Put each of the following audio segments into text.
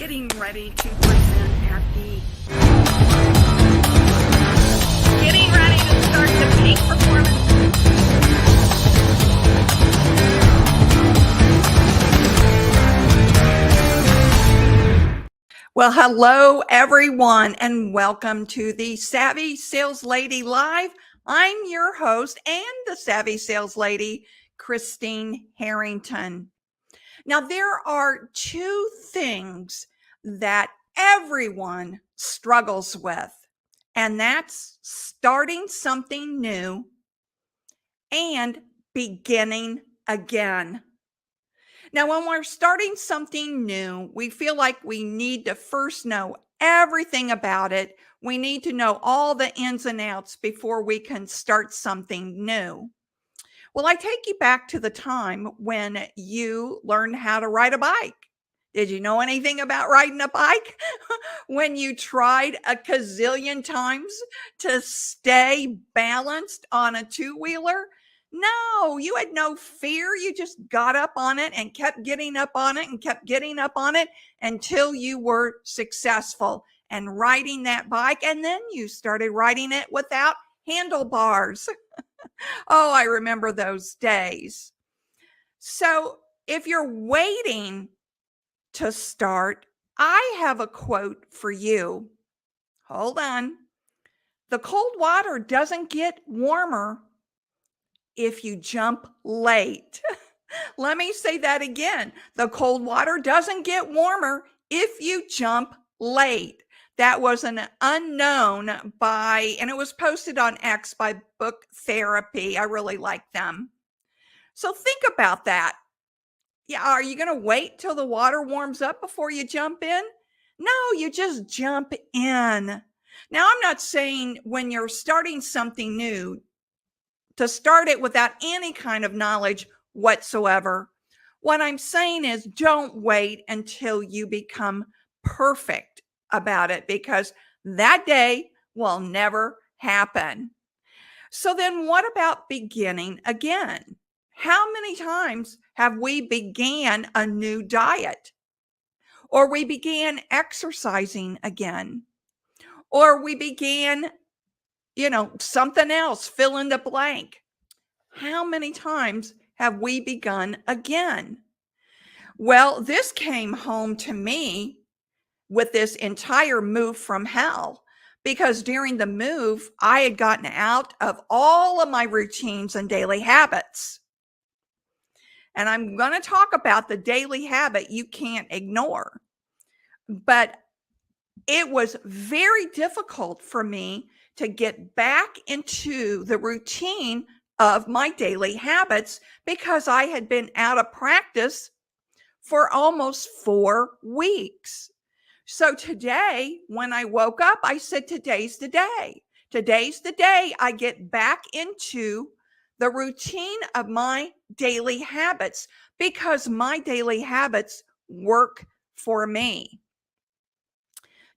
getting ready to present at the getting ready to start the peak performance. Well, hello everyone, and welcome to the Savvy Sales Lady Live. I'm your host and the Savvy Sales Lady, Christine Harrington. Now, there are two things that everyone struggles with, and that's starting something new and beginning again. Now, when we're starting something new, we feel like we need to first know everything about it. We need to know all the ins and outs before we can start something new. Well, I take you back to the time when you learned how to ride a bike. Did you know anything about riding a bike? When you tried a gazillion times to stay balanced on a two-wheeler? No, you had no fear. You just got up on it and kept getting up on it and kept getting up on it until you were successful and riding that bike. And then you started riding it without handlebars. Oh, I remember those days. So if you're waiting to start, I have a quote for you. Hold on. The cold water doesn't get warmer if you jump late. Let me say that again. The cold water doesn't get warmer if you jump late. That was an unknown and it was posted on X by Book Therapy. I really like them. So think about that. Yeah, are you going to wait till the water warms up before you jump in? No, you just jump in. Now, I'm not saying when you're starting something new to start it without any kind of knowledge whatsoever. What I'm saying is don't wait until you become perfect about it, because that day will never happen. So then what about beginning again? How many times have we began a new diet, or we began exercising again, or we began, something else, fill in the blank? How many times have we begun again? Well, this came home to me with this entire move from hell, because during the move, I had gotten out of all of my routines and daily habits. And I'm going to talk about the daily habit you can't ignore. But it was very difficult for me to get back into the routine of my daily habits because I had been out of practice for almost 4 weeks. So today, when I woke up, I said, today's the day. Today's the day I get back into the routine of my daily habits, because my daily habits work for me.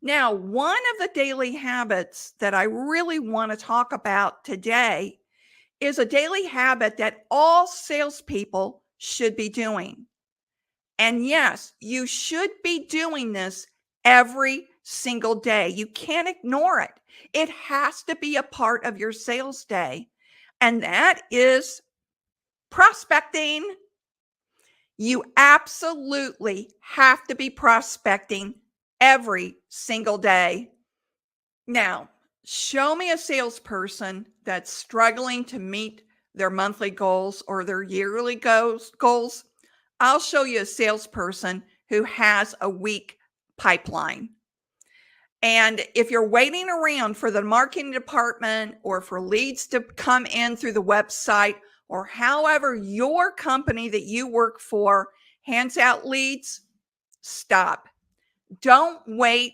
Now, one of the daily habits that I really want to talk about today is a daily habit that all salespeople should be doing. And yes, you should be doing this every single day. You can't ignore it. It has to be a part of your sales day. And that is prospecting. You absolutely have to be prospecting every single day. Now, show me a salesperson that's struggling to meet their monthly goals or their yearly goals. I'll show you a salesperson who has a weak pipeline. And if you're waiting around for the marketing department or for leads to come in through the website, or however your company that you work for hands out leads, stop. Don't wait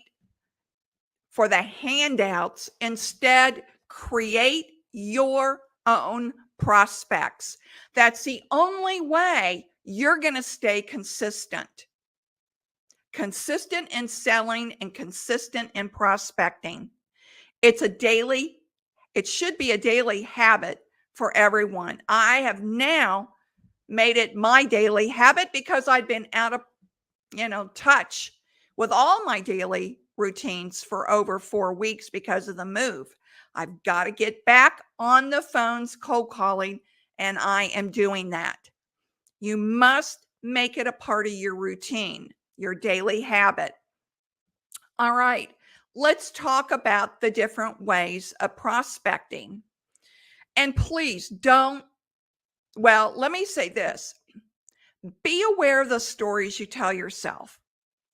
for the handouts. Instead, create your own prospects. That's the only way you're going to stay consistent. Consistent in selling and consistent in prospecting. It should be a daily habit for everyone. I have now made it my daily habit because I've been out of, touch with all my daily routines for over 4 weeks because of the move. I've got to get back on the phones cold calling, and I am doing that. You must make it a part of your routine, your daily habit. All right, let's talk about the different ways of prospecting. And please don't, well, let me say this, be aware of the stories you tell yourself.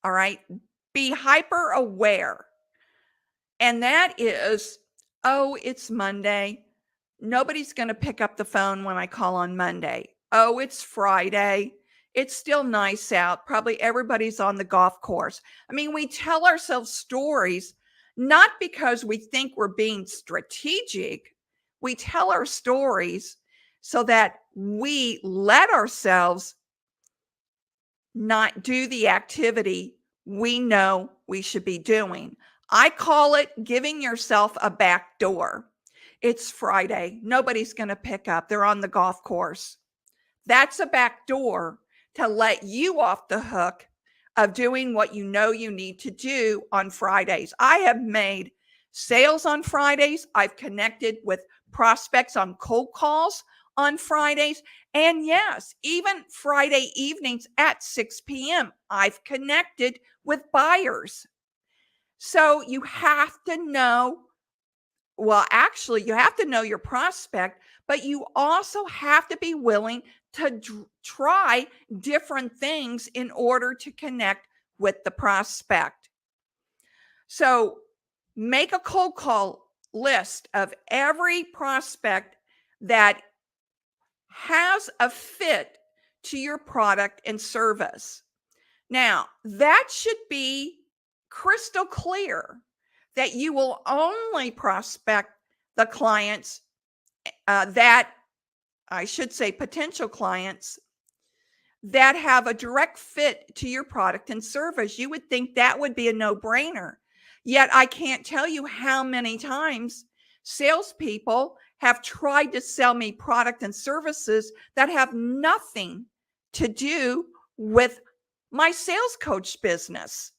All right, be hyper aware. And that is, oh, it's Monday. Nobody's going to pick up the phone when I call on Monday. Oh, it's Friday. It's still nice out. Probably everybody's on the golf course. I mean, we tell ourselves stories not because we think we're being strategic. We tell our stories so that we let ourselves not do the activity we know we should be doing. I call it giving yourself a back door. It's Friday. Nobody's going to pick up. They're on the golf course. That's a back door to let you off the hook of doing what you know you need to do on Fridays. I have made sales on Fridays. I've connected with prospects on cold calls on Fridays. And yes, even Friday evenings at 6 p.m., I've connected with buyers. So you have to know, well, actually, you have to know your prospect, but you also have to be willing to try different things in order to connect with the prospect. So make a cold call list of every prospect that has a fit to your product and service. Now, that should be crystal clear that you will only prospect the clients that, I should say, potential clients that have a direct fit to your product and service. You would think that would be a no-brainer. Yet I can't tell you how many times salespeople have tried to sell me product and services that have nothing to do with my sales coach business.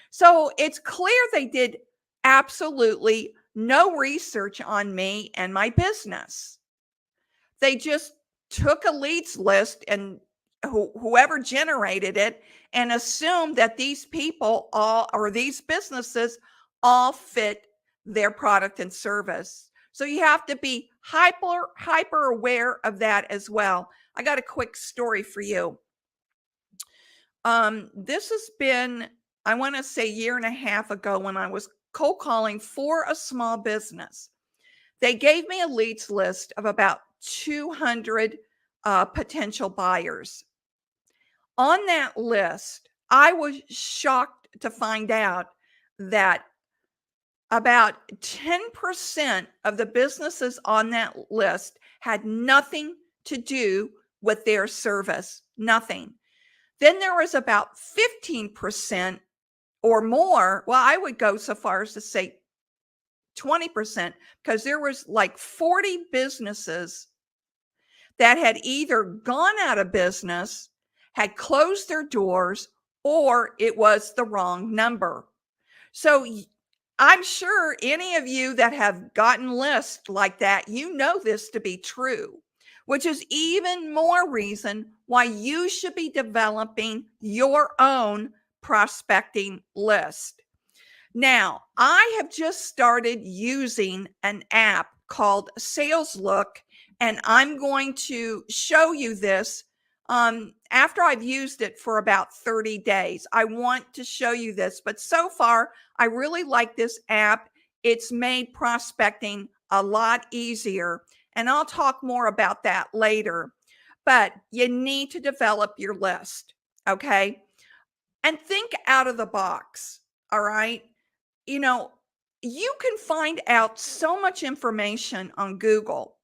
So it's clear they did absolutely no research on me and my business. They just took a leads list and whoever generated it and assumed that these people all, or these businesses all fit their product and service. So you have to be hyper aware of that as well. I got a quick story for you. This has been, I want to say, a year and a half ago when I was cold calling for a small business. They gave me a leads list of about 200 potential buyers. On that list, I was shocked to find out that about 10% of the businesses on that list had nothing to do with their service, nothing. Then there was about 15% or more. Well, I would go so far as to say 20%, because there was like 40 businesses that had either gone out of business, had closed their doors, or it was the wrong number. So I'm sure any of you that have gotten lists like that, you know this to be true, which is even more reason why you should be developing your own prospecting list. Now, I have just started using an app called SalesLook, and I'm going to show you this after I've used it for about 30 days. I want to show you this, but so far, I really like this app. It's made prospecting a lot easier, and I'll talk more about that later. But you need to develop your list, okay? And think out of the box, all right? You know, you can find out so much information on Google.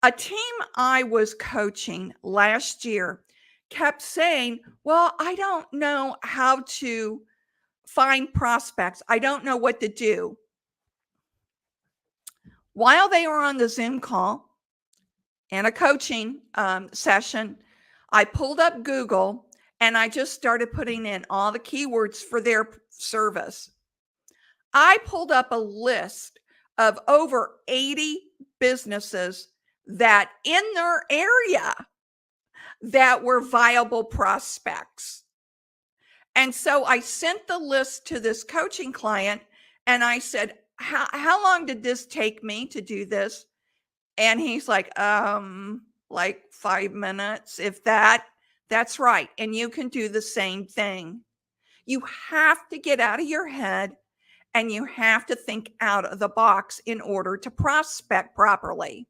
A team I was coaching last year kept saying, well, I don't know how to find prospects. I don't know what to do. While they were on the Zoom call and a coaching session, I pulled up Google and I just started putting in all the keywords for their service. I pulled up a list of over 80 businesses that in their area that were viable prospects. And so I sent the list to this coaching client and I said, how long did this take me to do this? And he's like 5 minutes, if that. That's right. And you can do the same thing. You have to get out of your head and you have to think out of the box in order to prospect properly.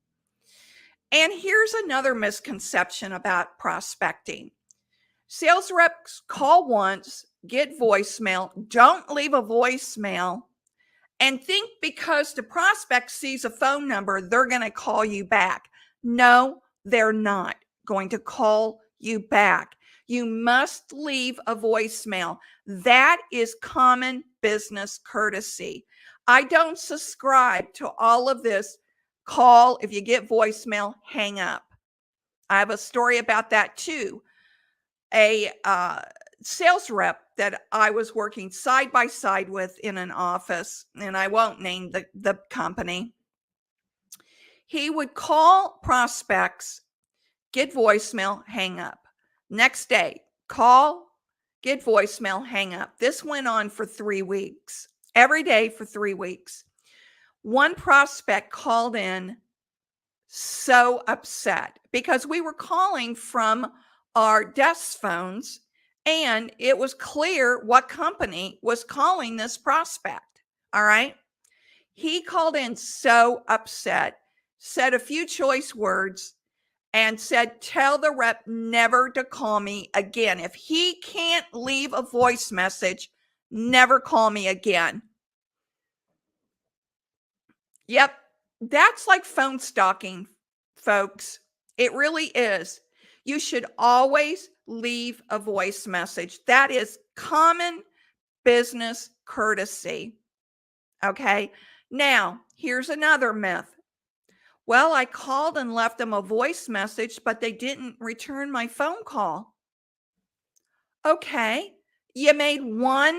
And here's another misconception about prospecting. Sales reps call once, get voicemail, don't leave a voicemail, and think because the prospect sees a phone number, they're going to call you back. No, they're not going to call you back. You must leave a voicemail. That is common business courtesy. I don't subscribe to all of this call. If you get voicemail, hang up. I have a story about that too. A sales rep that I was working side by side with in an office, and I won't name the company. He would call prospects, get voicemail, hang up. Next day, call, get voicemail, hang up. This went on for 3 weeks, every day for 3 weeks. One prospect called in so upset because we were calling from our desk phones and it was clear what company was calling this prospect. All right. He called in so upset, said a few choice words, and said, tell the rep never to call me again. If he can't leave a voice message, never call me again. Yep. That's like phone stalking, folks. It really is. You should always leave a voice message. That is common business courtesy. Okay. Now, here's another myth. Well, I called and left them a voice message, but they didn't return my phone call. Okay. You made one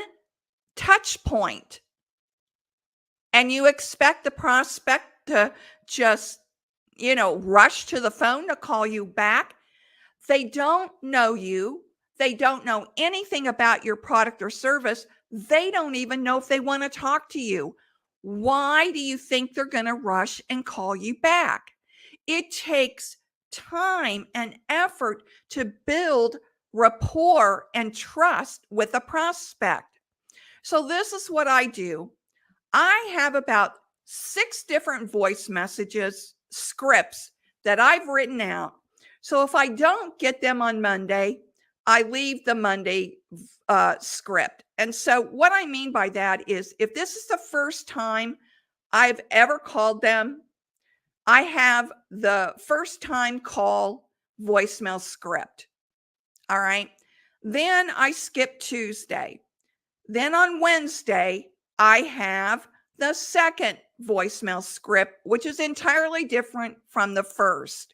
touch point and you expect the prospect to just, rush to the phone to call you back. They don't know you. They don't know anything about your product or service. They don't even know if they want to talk to you. Why do you think they're going to rush and call you back? It takes time and effort to build rapport and trust with a prospect. So this is what I do. I have about 6 different voice messages, scripts that I've written out. So if I don't get them on Monday, I leave the Monday script. And so what I mean by that is if this is the first time I've ever called them, I have the first time call voicemail script. All right. Then I skip Tuesday. Then on Wednesday, I have the second voicemail script, which is entirely different from the first.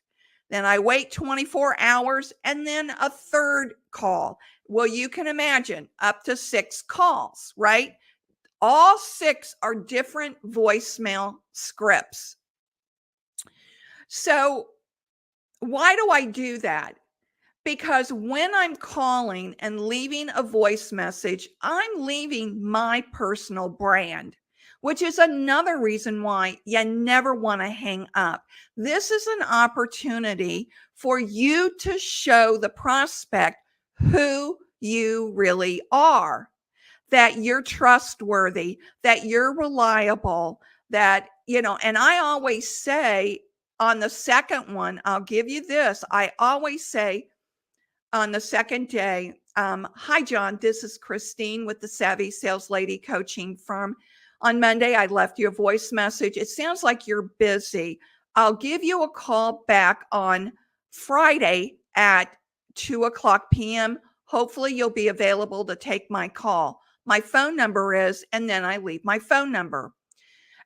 Then I wait 24 hours and then a third call. Well, you can imagine up to 6 calls, right? All 6 are different voicemail scripts. So why do I do that? Because when I'm calling and leaving a voice message, I'm leaving my personal brand, which is another reason why you never want to hang up. This is an opportunity for you to show the prospect who you really are, that you're trustworthy, that you're reliable, that, and I always say on the second one, I'll give you this. I always say, on the second day, hi, John, this is Christine with the Savvy Sales Lady Coaching Firm. On Monday, I left you a voice message. It sounds like you're busy. I'll give you a call back on Friday at 2:00 p.m. Hopefully, you'll be available to take my call. My phone number is, and then I leave my phone number.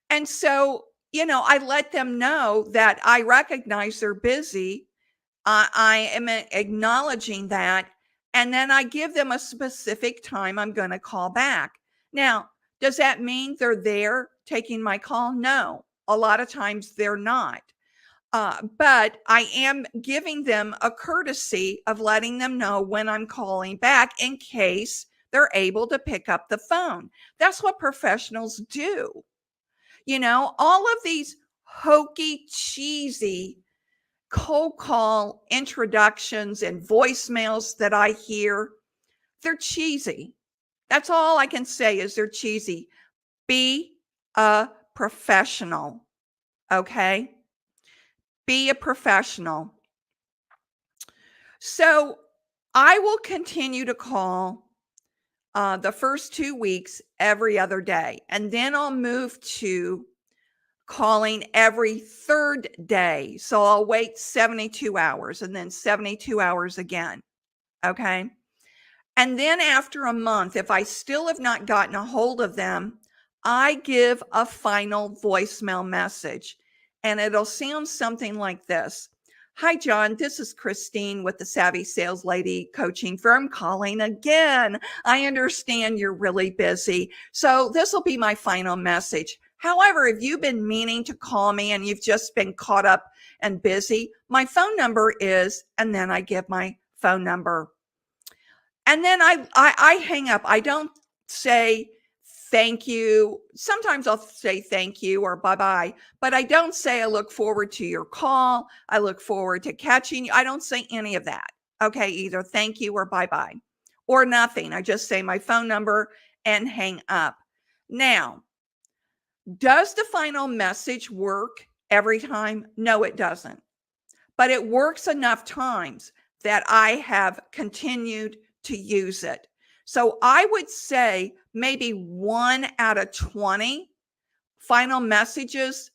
And so, I let them know that I recognize they're busy. I am acknowledging that, And then I give them a specific time I'm going to call back. Now, does that mean they're there taking my call? No, a lot of times they're not. But I am giving them a courtesy of letting them know when I'm calling back in case they're able to pick up the phone. That's what professionals do. All of these hokey, cheesy cold call introductions and voicemails that I hear, they're cheesy. That's all I can say is they're cheesy. Be a professional, okay? Be a professional. So I will continue to call the first 2 weeks every other day, and then I'll move to calling every third day. So I'll wait 72 hours and then 72 hours again. Okay. And then after a month, if I still have not gotten a hold of them, I give a final voicemail message. And it'll sound something like this. Hi, John. This is Christine with the Savvy Sales Lady coaching firm calling again. I understand you're really busy. So this will be my final message. However, if you've been meaning to call me and you've just been caught up and busy, my phone number is, and then I give my phone number. And then I hang up. I don't say thank you. Sometimes I'll say thank you or bye-bye, but I don't say I look forward to your call. I look forward to catching you. I don't say any of that. Okay, either thank you or bye-bye or nothing. I just say my phone number and hang up. Now, does the final message work every time? No, it doesn't. But it works enough times that I have continued to use it. So I would say maybe 1 out of 20 final messages,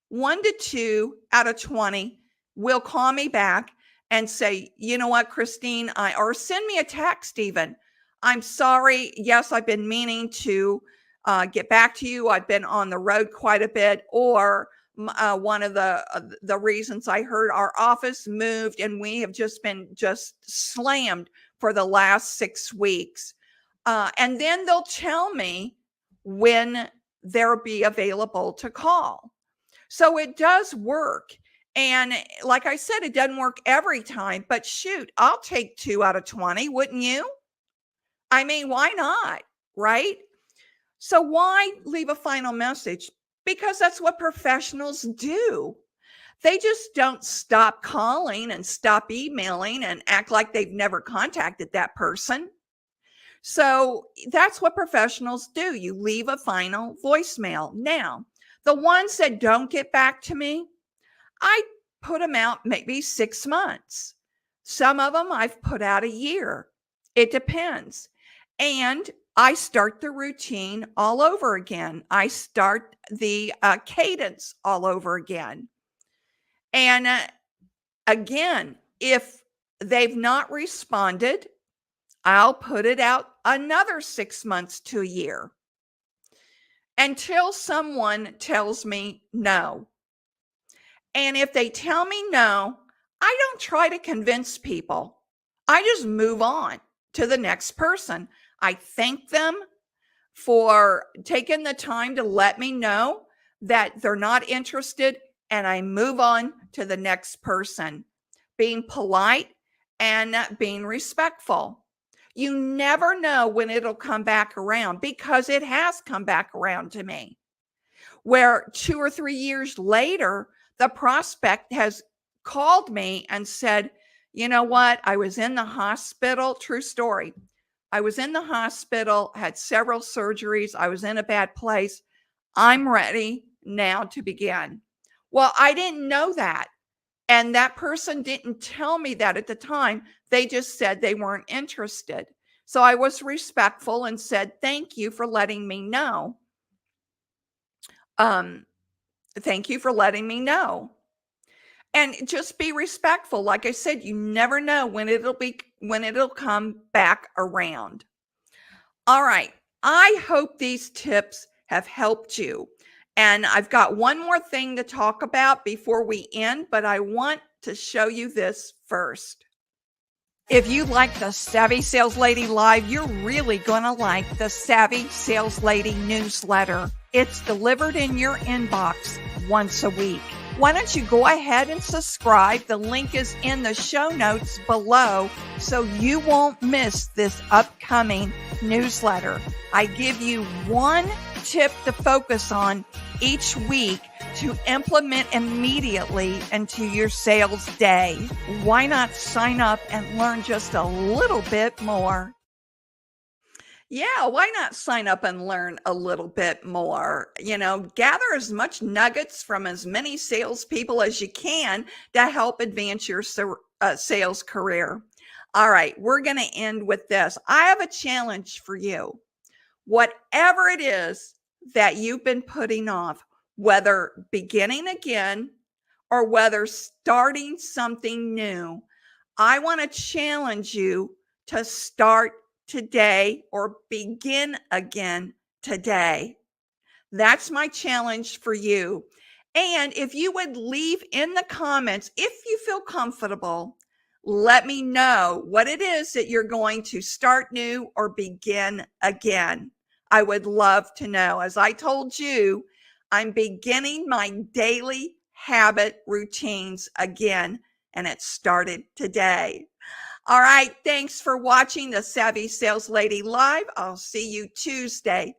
1 to 2 out of 20 will call me back and say, you know what, Christine, or send me a text even. I'm sorry. Yes, I've been meaning to get back to you. I've been on the road quite a bit. Or one of the reasons I heard our office moved and we have just been slammed for the last 6 weeks. And then they'll tell me when they'll be available to call. So it does work. And like I said, it doesn't work every time, but shoot, I'll take 2 out of 20, wouldn't you? I mean, why not? Right? So why leave a final message? Because that's what professionals do. They just don't stop calling and stop emailing and act like they've never contacted that person. So that's what professionals do. You leave a final voicemail. Now, the ones that don't get back to me, I put them out maybe 6 months. Some of them I've put out a year. It depends. And I start the routine all over again. I start the cadence all over again. And again, if they've not responded, I'll put it out another 6 months to a year until someone tells me no. And if they tell me no, I don't try to convince people. I just move on to the next person. I thank them for taking the time to let me know that they're not interested, and I move on to the next person, being polite and being respectful. You never know when it'll come back around, because it has come back around to me, where 2 or 3 years later, the prospect has called me and said, you know what? I was in the hospital. True story. I was in the hospital, had several surgeries. I was in a bad place. I'm ready now to begin. Well, I didn't know that. And that person didn't tell me that at the time. They just said they weren't interested. So I was respectful and said, thank you for letting me know. Thank you for letting me know. And just be respectful. Like I said, you never know when it'll come back around. All right. I hope these tips have helped you. And I've got one more thing to talk about before we end, but I want to show you this first. If you like the Savvy Sales Lady Live, you're really going to like the Savvy Sales Lady newsletter. It's delivered in your inbox once a week. Why don't you go ahead and subscribe? The link is in the show notes below so you won't miss this upcoming newsletter. I give you one tip to focus on each week to implement immediately into your sales day. Why not sign up and learn just a little bit more? Yeah, why not sign up and learn a little bit more? Gather as much nuggets from as many salespeople as you can to help advance your sales career. All right, we're going to end with this. I have a challenge for you. Whatever it is that you've been putting off, whether beginning again or whether starting something new, I want to challenge you to start today or begin again today. That's my challenge for you. And if you would leave in the comments, if you feel comfortable, let me know what it is that you're going to start new or begin again. I would love to know. As I told you, I'm beginning my daily habit routines again, and it started today. All right. Thanks for watching the Savvy Sales Lady Live. I'll see you Tuesday.